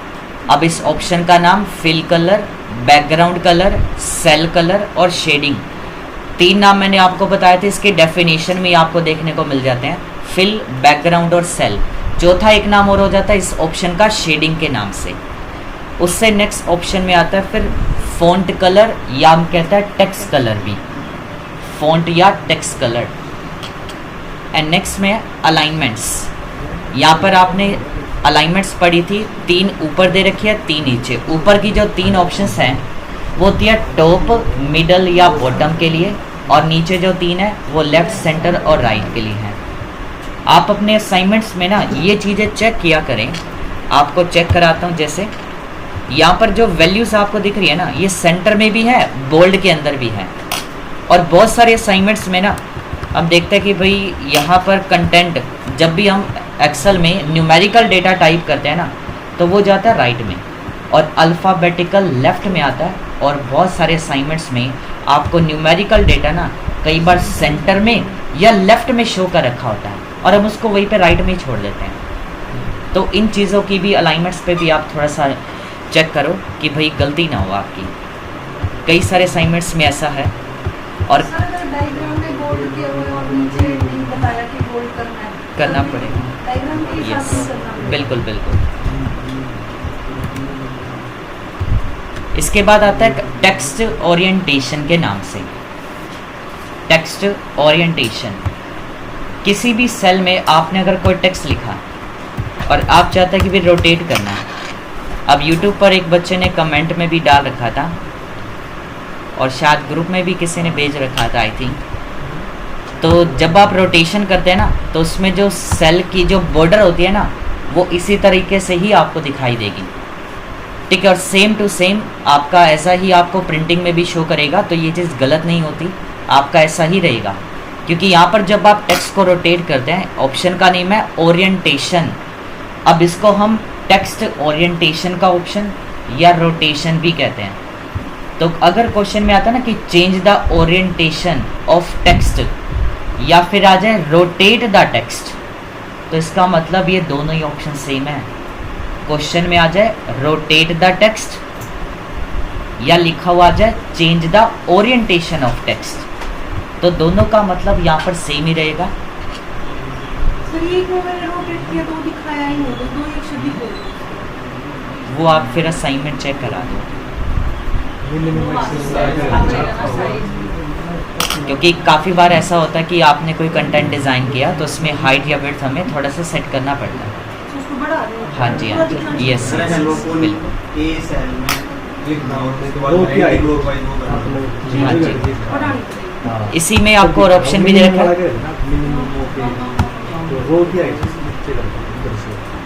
अब इस ऑप्शन का नाम fill colour, background colour, cell colour और शेडिंग, 3 नाम मैंने आपको बताए थे। इसके डेफिनेशन में आपको देखने को मिल जाते हैं, फिल, बैकग्राउंड और सेल। चौथा एक नाम और हो जाता है इस ऑप्शन का शेडिंग के नाम से। उससे नेक्स्ट ऑप्शन में आता है फिर फॉन्ट कलर, या हम कहते हैं टेक्स्ट कलर भी, फॉन्ट या टेक्स्ट कलर। एंड नेक्स्ट में अलाइनमेंट्स। यहाँ पर आपने अलाइनमेंट्स पढ़ी थी, 3 ऊपर दे रखी है, 3 नीचे। ऊपर की जो 3 ऑप्शंस हैं वो होती है टॉप, मिडल या बॉटम के लिए, और नीचे जो 3 है वो लेफ्ट, सेंटर और राइट के लिए हैं। आप अपने असाइनमेंट्स में ना ये चीज़ें चेक किया करें। आपको चेक कराता हूँ, जैसे यहाँ पर जो वैल्यूज़ आपको दिख रही है ना, ये सेंटर में भी है, बोल्ड के अंदर भी है। और बहुत सारे असाइनमेंट्स में ना हम देखते हैं कि भाई यहाँ पर कंटेंट, जब भी हम एक्सेल में न्यूमेरिकल डेटा टाइप करते हैं ना तो वो जाता है राइट में और अल्फ़ाबेटिकल लेफ़्ट में आता है। और बहुत सारे असाइनमेंट्स में आपको न्यूमेरिकल डेटा ना कई बार सेंटर में या लेफ़्ट में शो कर रखा होता है और हम उसको वहीं पे राइट में ही छोड़ देते हैं। तो इन चीज़ों की भी अलाइनमेंट्स पे भी आप थोड़ा सा चेक करो कि भाई गलती ना हो आपकी। कई सारे असाइनमेंट्स में ऐसा है। और करना पड़ेगा, यस, बिल्कुल बिल्कुल। इसके बाद आता है टेक्स्ट ओरिएंटेशन के नाम से। टेक्स्ट ओरिएंटेशन, किसी भी सेल में आपने अगर कोई टेक्स्ट लिखा और आप चाहते हैं कि भी रोटेट करना है। अब YouTube पर एक बच्चे ने कमेंट में भी डाल रखा था और शायद ग्रुप में भी किसी ने भेज रखा था, आई थिंक। तो जब आप रोटेशन करते हैं ना तो उसमें जो सेल की जो बॉर्डर होती है ना वो इसी तरीके से ही आपको दिखाई देगी, ठीक है। और सेम टू सेम आपका ऐसा ही आपको प्रिंटिंग में भी शो करेगा। तो ये चीज़ गलत नहीं होती, आपका ऐसा ही रहेगा, क्योंकि यहाँ पर जब आप टेक्स्ट को रोटेट करते हैं, ऑप्शन का नेम है ओरिएंटेशन। अब इसको हम टेक्स्ट ओरिएंटेशन का ऑप्शन या रोटेशन भी कहते हैं। तो अगर क्वेश्चन में आता है ना कि change the orientation of text या फिर आ जाए रोटेट द टेक्स्ट, तो इसका मतलब ये दोनों ही ऑप्शन सेम है। क्वेश्चन में आ जाए रोटेट द टेक्स्ट या लिखा हुआ आ जाए change the orientation of text, तो दोनों का मतलब यहाँ पर सेम ही रहेगा। सर एक में मैंने रोटेट किया तो दिखाया ही नहीं, तो दो एक से दिख रहे। वो आप फिर असाइनमेंट चेक करा दो, क्योंकि काफ़ी बार ऐसा होता है कि आपने कोई कंटेंट डिज़ाइन किया तो उसमें हाइट या विड्थ हमें थोड़ा सा सेट करना पड़ता है। उसको बढ़ा दो। हाँ जी, हाँ जी, यस बिल्कुल। ए सेल में लिखना और उसके बाद रो की हेडिंग height। रो बाय रो करना। हाँ जी। बढ़ानी पड़ेगी। इसी में आपको और ऑप्शन भी दे रखा है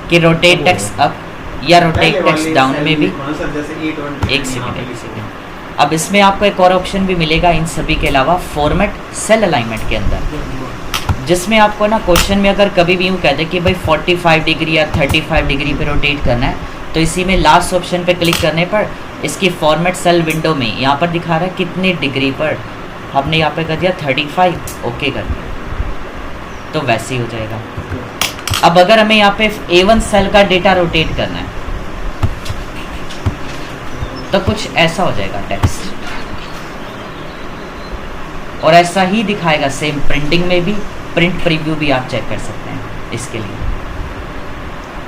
कि रोटेट टेक्स्ट अप या रोटेट टेक्स्ट डाउन में भी। सर जैसे 8 एक सेकेंड। अब इसमें आपको एक और ऑप्शन भी मिलेगा इन सभी के अलावा, फॉर्मेट सेल अलाइनमेंट के अंदर, जिसमें आपको ना क्वेश्चन में अगर कभी भी यूँ कह दे कि भाई 45 डिग्री या 35 डिग्री पे रोटेट करना है, तो इसी में लास्ट ऑप्शन पे क्लिक करने पर इसकी फॉर्मेट सेल विंडो में यहाँ पर दिखा रहा है कितनी डिग्री पर, हमने यहाँ पे कर दिया 35, ओके कर दिया तो वैसे ही हो जाएगा। अब अगर हमें यहाँ पे A1 सेल का डेटा रोटेट करना है तो कुछ ऐसा हो जाएगा टेक्स्ट, और ऐसा ही दिखाएगा सेम प्रिंटिंग में भी, प्रिंट प्रीव्यू भी आप चेक कर सकते हैं इसके लिए।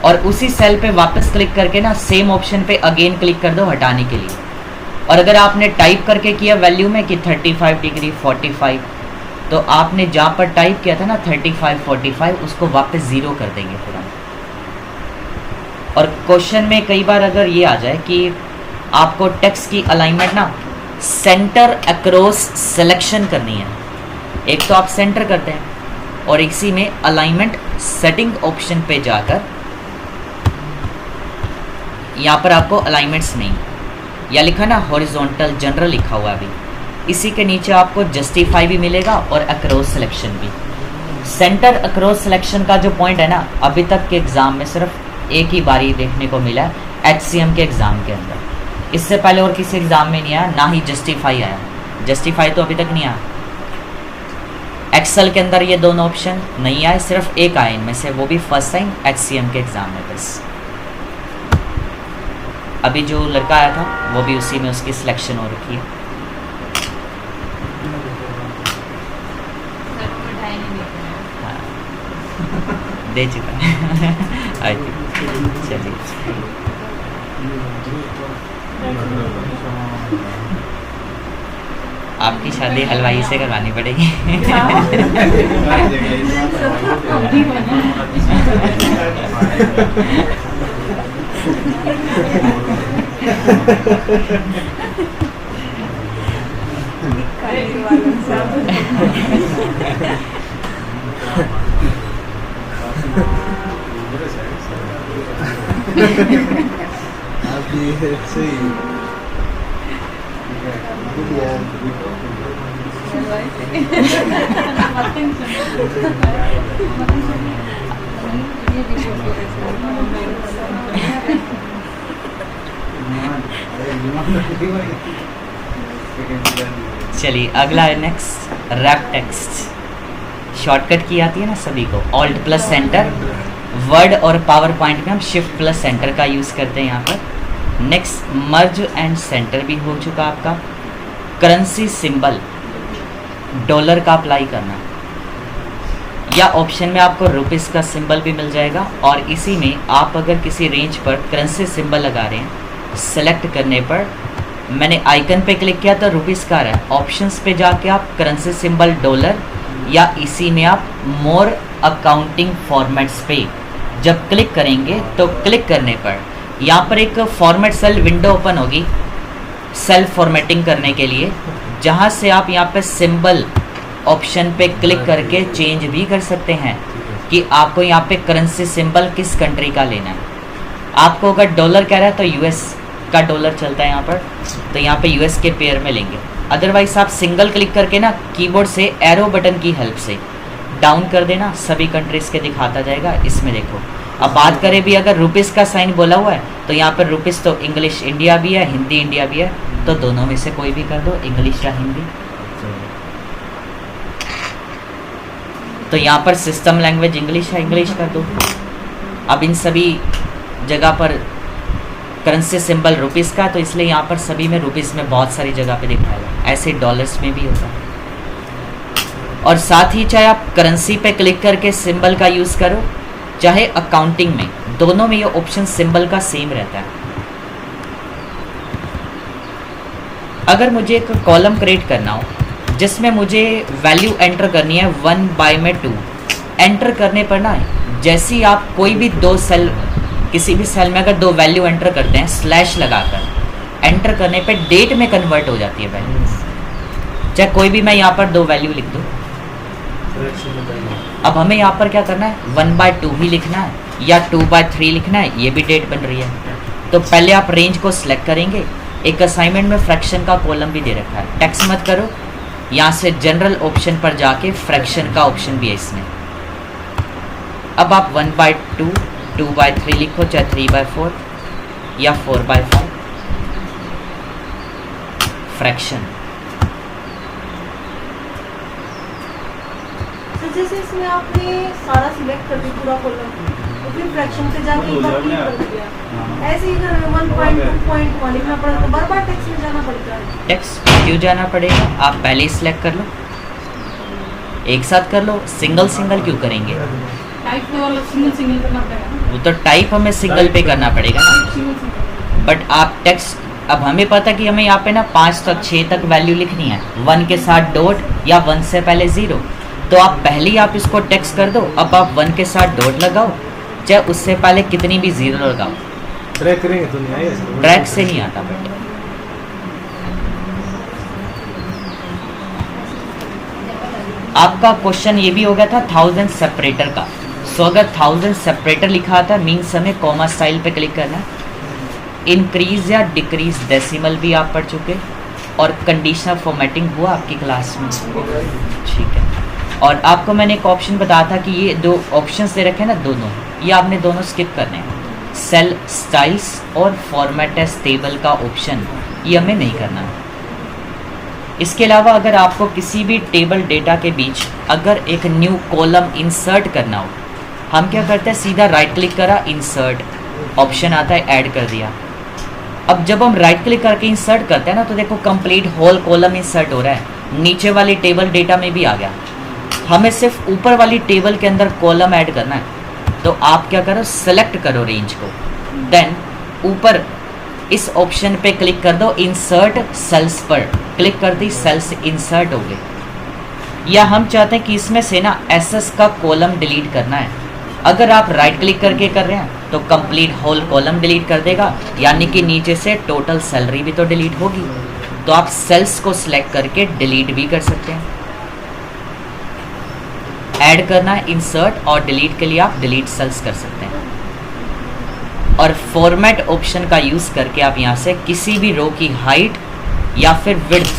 और उसी सेल पे वापस क्लिक करके ना सेम ऑप्शन पे अगेन क्लिक कर दो हटाने के लिए, और अगर आपने टाइप करके किया वैल्यू में कि 35 डिग्री 45, तो आपने जहाँ पर टाइप किया था ना 35 45 उसको वापस ज़ीरो कर देंगे फिर हम। और क्वेश्चन में कई बार अगर ये आ जाए कि आपको टेक्स्ट की अलाइनमेंट ना सेंटर अक्रॉस सिलेक्शन करनी है, एक तो आप सेंटर करते हैं और इसी में अलाइनमेंट सेटिंग ऑप्शन पे जाकर यहाँ पर आपको अलाइनमेंट्स नहीं, या लिखा ना हॉरिजॉन्टल जनरल लिखा हुआ अभी, इसी के नीचे आपको जस्टिफाई भी मिलेगा और अक्रॉस सिलेक्शन भी। सेंटर अक्रॉस सिलेक्शन का जो पॉइंट है ना, अभी तक के एग्ज़ाम में सिर्फ एक ही बारी देखने को मिला है HCM के एग्ज़ाम के अंदर, इससे पहले और किसी एग्ज़ाम में नहीं आया, ना ही जस्टिफाई आया, जस्टिफाई तो अभी तक नहीं आया। एक्सेल के अंदर ये दोनों ऑप्शन नहीं आए, सिर्फ एक आए इनमें से, वो भी फर्स्ट टाइम HCM के एग्ज़ाम में बस। अभी जो लड़का आया था वो भी उसी में उसकी सिलेक्शन हो रखी है। सर वो मिठाई नहीं देते हैं। हाँ दे चुका है आई थिंक। चलिए आपकी शादी हलवाई से करवानी पड़ेगी। चलिए अगला है नेक्स्ट रैप टेक्स्ट। शॉर्टकट की आती है ना सभी को, ऑल्ट प्लस सेंटर। वर्ड और पावर पॉइंट में हम शिफ्ट प्लस सेंटर का यूज़ करते हैं यहाँ पर। नेक्स्ट मर्ज एंड सेंटर भी हो चुका आपका। करेंसी सिंबल डॉलर का अप्लाई करना, या ऑप्शन में आपको रुपीस का सिंबल भी मिल जाएगा। और इसी में आप अगर किसी रेंज पर करेंसी सिंबल लगा रहे हैं, सेलेक्ट करने पर मैंने आइकन पे क्लिक किया तो रुपीस का रहा है, ऑप्शंस पे जाके आप करेंसी सिंबल डॉलर, या इसी में आप मोर अकाउंटिंग फॉर्मेट्स पे जब क्लिक करेंगे तो क्लिक करने पर यहाँ पर एक फॉर्मेट सेल विंडो ओपन होगी सेल फॉर्मेटिंग करने के लिए, जहाँ से आप यहाँ पे सिंबल ऑप्शन पे क्लिक करके चेंज भी कर सकते हैं कि आपको यहाँ पे करेंसी सिंबल किस कंट्री का लेना है। आपको अगर डॉलर कह रहा है तो यूएस का डॉलर चलता है यहाँ पर, तो यहाँ पे यूएस के पेयर में लेंगे। अदरवाइज आप सिंगल क्लिक करके ना कीबोर्ड से एरो बटन की हेल्प से डाउन कर देना, सभी कंट्रीज़ के दिखाता जाएगा। इसमें देखो, अब बात करें भी अगर रुपीस का साइन बोला हुआ है तो यहाँ पर रुपीस तो इंग्लिश इंडिया भी है, हिंदी इंडिया भी है, तो दोनों में से कोई भी कर दो, इंग्लिश या हिंदी। तो यहाँ पर सिस्टम लैंग्वेज इंग्लिश है, इंग्लिश कर दो। अब इन सभी जगह पर करेंसी सिंबल रुपीज़ का, तो इसलिए यहाँ पर सभी में रुपीज़ में बहुत सारी जगह पे दिखाएगा। ऐसे डॉलर्स में भी होता है। और साथ ही चाहे आप करेंसी पे क्लिक करके सिंबल का यूज़ करो, चाहे अकाउंटिंग में, दोनों में ये ऑप्शन सिंबल का सेम रहता है। अगर मुझे एक कॉलम क्रिएट करना हो जिसमें मुझे वैल्यू एंटर करनी है 1/2, एंटर करने पर ना, जैसे ही आप कोई भी दो सेल, किसी भी सेल में अगर दो वैल्यू एंटर करते हैं स्लैश लगाकर, एंटर करने पे डेट में कन्वर्ट हो जाती है वैल्यू। चाहे कोई भी मैं यहाँ पर दो वैल्यू लिख दूँ, अब हमें यहाँ पर क्या करना है, 1/2 ही लिखना है या 2/3 लिखना है, ये भी डेट बन रही है। तो पहले आप रेंज को सिलेक्ट करेंगे। एक असाइनमेंट में फ्रैक्शन का कॉलम भी दे रखा है, टेक्स्ट मत करो, यहाँ से जनरल ऑप्शन पर जाके फ्रैक्शन का ऑप्शन भी है इसमें। अब आप 1/2, 2/3 लिखो, चाहे 3/4 या 4/5, फ्रैक्शन। तो जैसे इसमें आपने सारा सिलेक्ट कर दिया पूरा कॉलम, तो फिर फ्रैक्शन पे जाके एक बार क्लिक कर दिया, ऐसे ही अगर 1.2.1 लिखना पड़ा तो बार बार टेक्स्ट में जाना पड़ता है। टेक्स्ट क्यों जाना पड़ेगा, आप पहले ही सिलेक्ट कर लो, एक साथ कर लो, सिंगल सिंगल क्यों करेंगे? टाइप तो वाला सिंगल करना पड़ेगा, वो तो टाइप हमें सिंगल पे करना पड़ेगा ना, सिंगल। बट आप टेक्स्ट, अब हमें पता कि हमें यहाँ पे ना 5 तक 6 तक वैल्यू लिखनी है, 1 के साथ डॉट या 1 से पहले 0, तो आप पहले ही आप इसको टेक्स्ट कर दो। अब आप 1 के साथ डॉट लगाओ, चाहे उससे पहले कितनी भी 0 लगाओ, ट्रैक करेंगे तो नहीं आएगा, ट्रैक से नहीं आता बेटा। आपका क्वेश्चन ये भी हो गया था 1000 सेपरेटर का। सो अगर 1000 सेपरेटर लिखा आता मीन्स हमें कॉमा स्टाइल पे क्लिक करना है। इंक्रीज या डिक्रीज डेसिमल भी आप पढ़ चुके, और कंडीशनल फॉर्मेटिंग हुआ आपकी क्लास में, ठीक है। और आपको मैंने एक ऑप्शन बताया था कि ये दो ऑप्शंस दे रखे हैं ना, दोनों, ये आपने दोनों स्किप करने हैं। सेल स्टाइल्स और फॉर्मेट एज टेबल का ऑप्शन, ये हमें नहीं करना है। इसके अलावा अगर आपको किसी भी टेबल डेटा के बीच अगर एक न्यू कॉलम इंसर्ट करना हो, हम क्या करते हैं, सीधा राइट क्लिक करा, इंसर्ट ऑप्शन आता है, ऐड कर दिया। अब जब हम राइट क्लिक करके इंसर्ट करते हैं ना, तो देखो कंप्लीट होल कॉलम इंसर्ट हो रहा है, नीचे वाली टेबल डेटा में भी आ गया। हमें सिर्फ ऊपर वाली टेबल के अंदर कॉलम ऐड करना है, तो आप क्या करो, सेलेक्ट करो रेंज को, देन ऊपर इस ऑप्शन पे क्लिक कर दो, इंसर्ट सेल्स पर क्लिक कर दी, सेल्स इंसर्ट हो गए। या हम चाहते हैं कि इसमें से ना एसएस का कॉलम डिलीट करना है, अगर आप राइट क्लिक करके कर रहे हैं तो कंप्लीट होल कॉलम डिलीट कर देगा, यानी कि नीचे से टोटल सैलरी भी तो डिलीट होगी। तो आप सेल्स को सिलेक्ट करके डिलीट भी कर सकते हैं। ऐड करना है इंसर्ट, और डिलीट के लिए आप डिलीट सेल्स कर सकते हैं। और फॉर्मेट ऑप्शन का यूज़ करके आप यहाँ से किसी भी रो की हाइट या फिर विड्थ,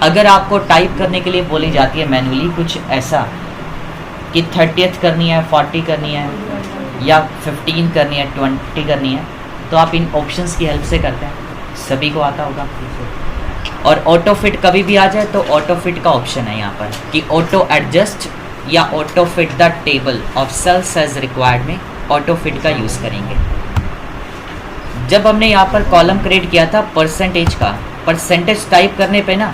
अगर आपको टाइप करने के लिए बोली जाती है मैनुअली कुछ ऐसा कि 30th करनी है, 40 करनी है, या 15 करनी है, 20 करनी है, तो आप इन ऑप्शंस की हेल्प से करते हैं, सभी को आता होगा। और ऑटो फिट कभी भी आ जाए तो ऑटो फिट का ऑप्शन है यहाँ पर कि ऑटो एडजस्ट या auto fit the table of cells as required में ऑटो फिट का यूज़ करेंगे। जब हमने यहाँ पर कॉलम क्रिएट किया था परसेंटेज का, परसेंटेज टाइप करने पे ना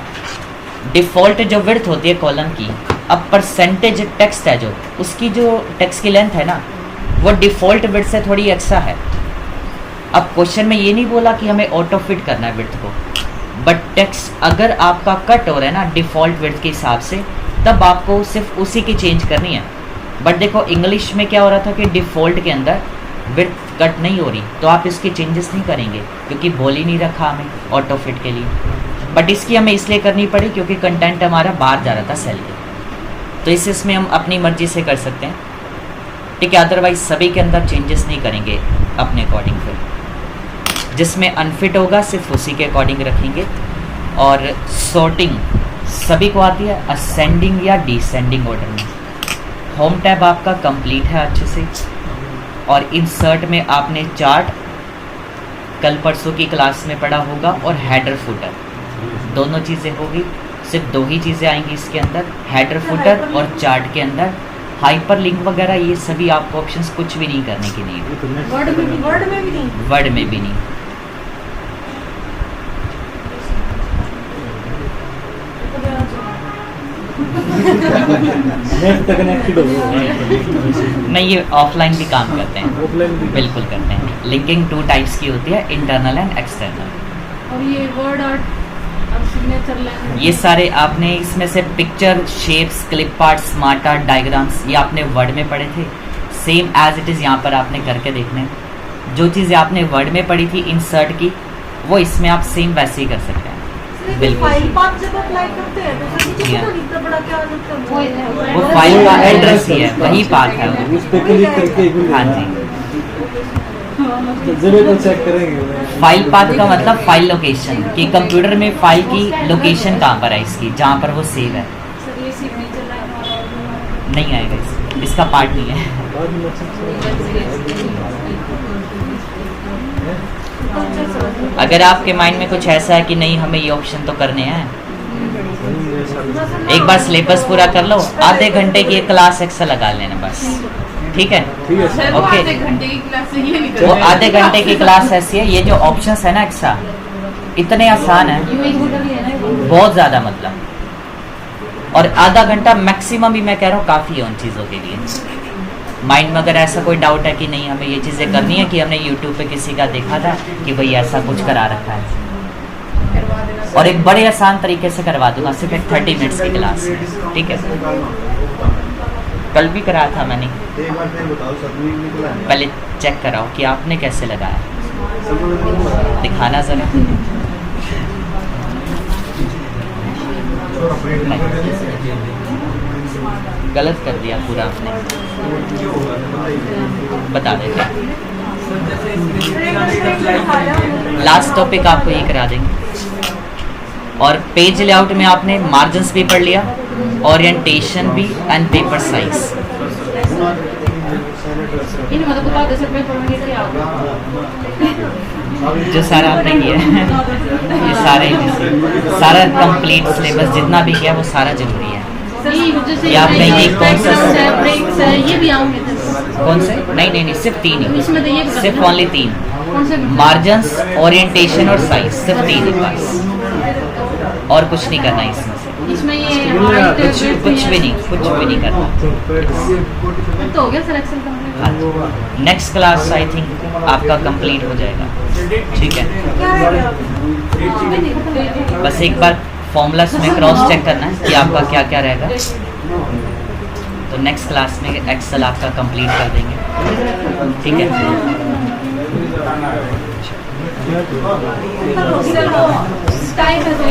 डिफ़ॉल्ट जो विड्थ होती है कॉलम की, अब परसेंटेज टेक्स्ट है जो, उसकी जो टेक्स्ट की लेंथ है ना, वो डिफ़ॉल्ट विड्थ से थोड़ी एक्स्ट्रा है। अब क्वेश्चन में ये नहीं बोला कि हमें ऑटो फिट करना है विड्थ को, बट टेक्स्ट अगर आपका कट हो रहा है ना डिफ़ॉल्ट विड्थ के हिसाब से, तब आपको सिर्फ उसी की चेंज करनी है। बट देखो इंग्लिश में क्या हो रहा था कि डिफ़ॉल्ट के अंदर विड्थ कट नहीं हो रही, तो आप इसकी चेंजेस नहीं करेंगे क्योंकि बोल ही नहीं रखा हमें ऑटो फिट के लिए। बट इसकी हमें इसलिए करनी पड़ी क्योंकि कंटेंट हमारा बाहर जा रहा था सेल के, तो इसमें हम अपनी मर्जी से कर सकते हैं, ठीक है। अदरवाइज सभी के अंदर चेंजेस नहीं करेंगे अपने अकॉर्डिंग, फिर जिसमें अनफिट होगा सिर्फ उसी के अकॉर्डिंग रखेंगे। और सॉर्टिंग सभी को आती है, असेंडिंग या डिसेंडिंग ऑर्डर में। होम टैब आपका कंप्लीट है अच्छे से, और इंसर्ट में आपने चार्ट कल परसों की क्लास में पढ़ा होगा, और हेडर फुटर दोनों चीज़ें होगी। सिर्फ दो ही चीज़ें आएंगी इसके अंदर, हेडर फुटर और चार्ट के अंदर हाइपर लिंक वगैरह ये सभी आपको ऑप्शंस कुछ भी नहीं करने की नहीं है, ये तो next वर्ड में भी नहीं वर्ड में भी नहीं। नेट तक कनेक्टेड हो नहीं, ये ऑफलाइन भी काम करते हैं, ऑफलाइन भी बिल्कुल करते हैं। लिंकिंग 2 टाइप्स की होती है, इंटरनल एंड एक्सटर्नल। और ये वर्ड आर्ट और सिग्नेचर लैंग्वेज ये सारे आपने इसमें से picture, shapes, clip art, smart art, diagrams ये आपने वर्ड में पढ़े थे, सेम एज इट इज़ यहाँ पर आपने करके देखने हैं। जो चीज़ें आपने वर्ड में पढ़ी थी इंसर्ट की, वो इसमें आप सेम वैसे ही कर सकते हैं। बिल्कुल। फाइल पाथ जब अप्लाई करते हैं तो सर जी हाँ। तो इतना बड़ा क्या मतलब वो फाइल का एड्रेस ही है, वही पाथ है वो। उस पे क्लिक करके हाँ जी, जरूर तो चेक करेंगे। फाइल पाथ का मतलब फाइल लोकेशन, कि कंप्यूटर में फाइल की लोकेशन कहाँ पर है इसकी, जहाँ पर वो सेव है। सर ये सिग्नेचर लाइन वाला नहीं आएगा इसका पार्ट नहीं है। बाद में अगर आपके माइंड में कुछ ऐसा है कि नहीं हमें ये ऑप्शन तो करने हैं, एक बार सिलेबस पूरा कर लो, आधे घंटे की एक क्लास एक्स्ट्रा लगा लेना बस, ठीक है। ठीक है सर वो ओके। आधे घंटे की क्लास से ये निकल वो आधे घंटे की क्लास ऐसी है, ये जो ऑप्शंस है ना एक्स्ट्रा इतने आसान है, बहुत ज़्यादा मतलब। और आधा घंटा मैक्सिमम भी मैं कह रहा हूँ काफ़ी है उन चीज़ों के लिए। माइंड में अगर ऐसा कोई डाउट है कि नहीं हमें ये चीज़ें करनी है, कि हमने यूट्यूब पे किसी का देखा था कि भाई ऐसा कुछ करा रखा है, करवा देना सर। और एक बड़े आसान तरीके से करवा दूंगा, सिर्फ एक 30 मिनट्स की क्लास है, ठीक है। कल भी कराया था मैंने, एक बार फिर बताओ, सबमिट निकला है? पहले चेक कराओ कि आपने कैसे लगाया, सबमिट नहीं हुआ। दिखाना ज़रा। गलत कर दिया पूरा आपने, बता देते हैं। सर जैसे स्क्रीन लास्ट टॉपिक आपको ये करा देंगे। और पेज लेआउट में आपने मार्जिन्स भी पढ़ लिया, ओरिएंटेशन भी एंड पेपर साइज। इन मतलब बता दे सर पेपर में क्या होगा। जो सारा आपने किया है ये सारा कंप्लीट सिलेबस जितना भी किया वो सारा जरूरी है। सर ये जैसे ये आपने ये कौन सा ब्रेक्स है ये भी आऊंगे कौन से? नहीं सिर्फ 3 ही, इसमें तो ये भी सिर्फ ओनली 3, कौन से मार्जिन्स, ओरिएंटेशन और साइज, सिर्फ 3 ही बस, और कुछ नहीं करना इसमें से, इसमें ये कुछ भी नहीं करना। तो हो गया सर एक्सेल कंप्लीट। हाँ, नेक्स्ट क्लास आई थिंक आपका कंप्लीट हो जाएगा, ठीक है। क्या रह गया बस एक बार फॉर्मूलास में क्रॉस चेक करना है कि आपका क्या क्या रहेगा, तो नेक्स्ट क्लास में एक्सेल आपका कंप्लीट कर देंगे, ठीक है। सर वो टाइम है तो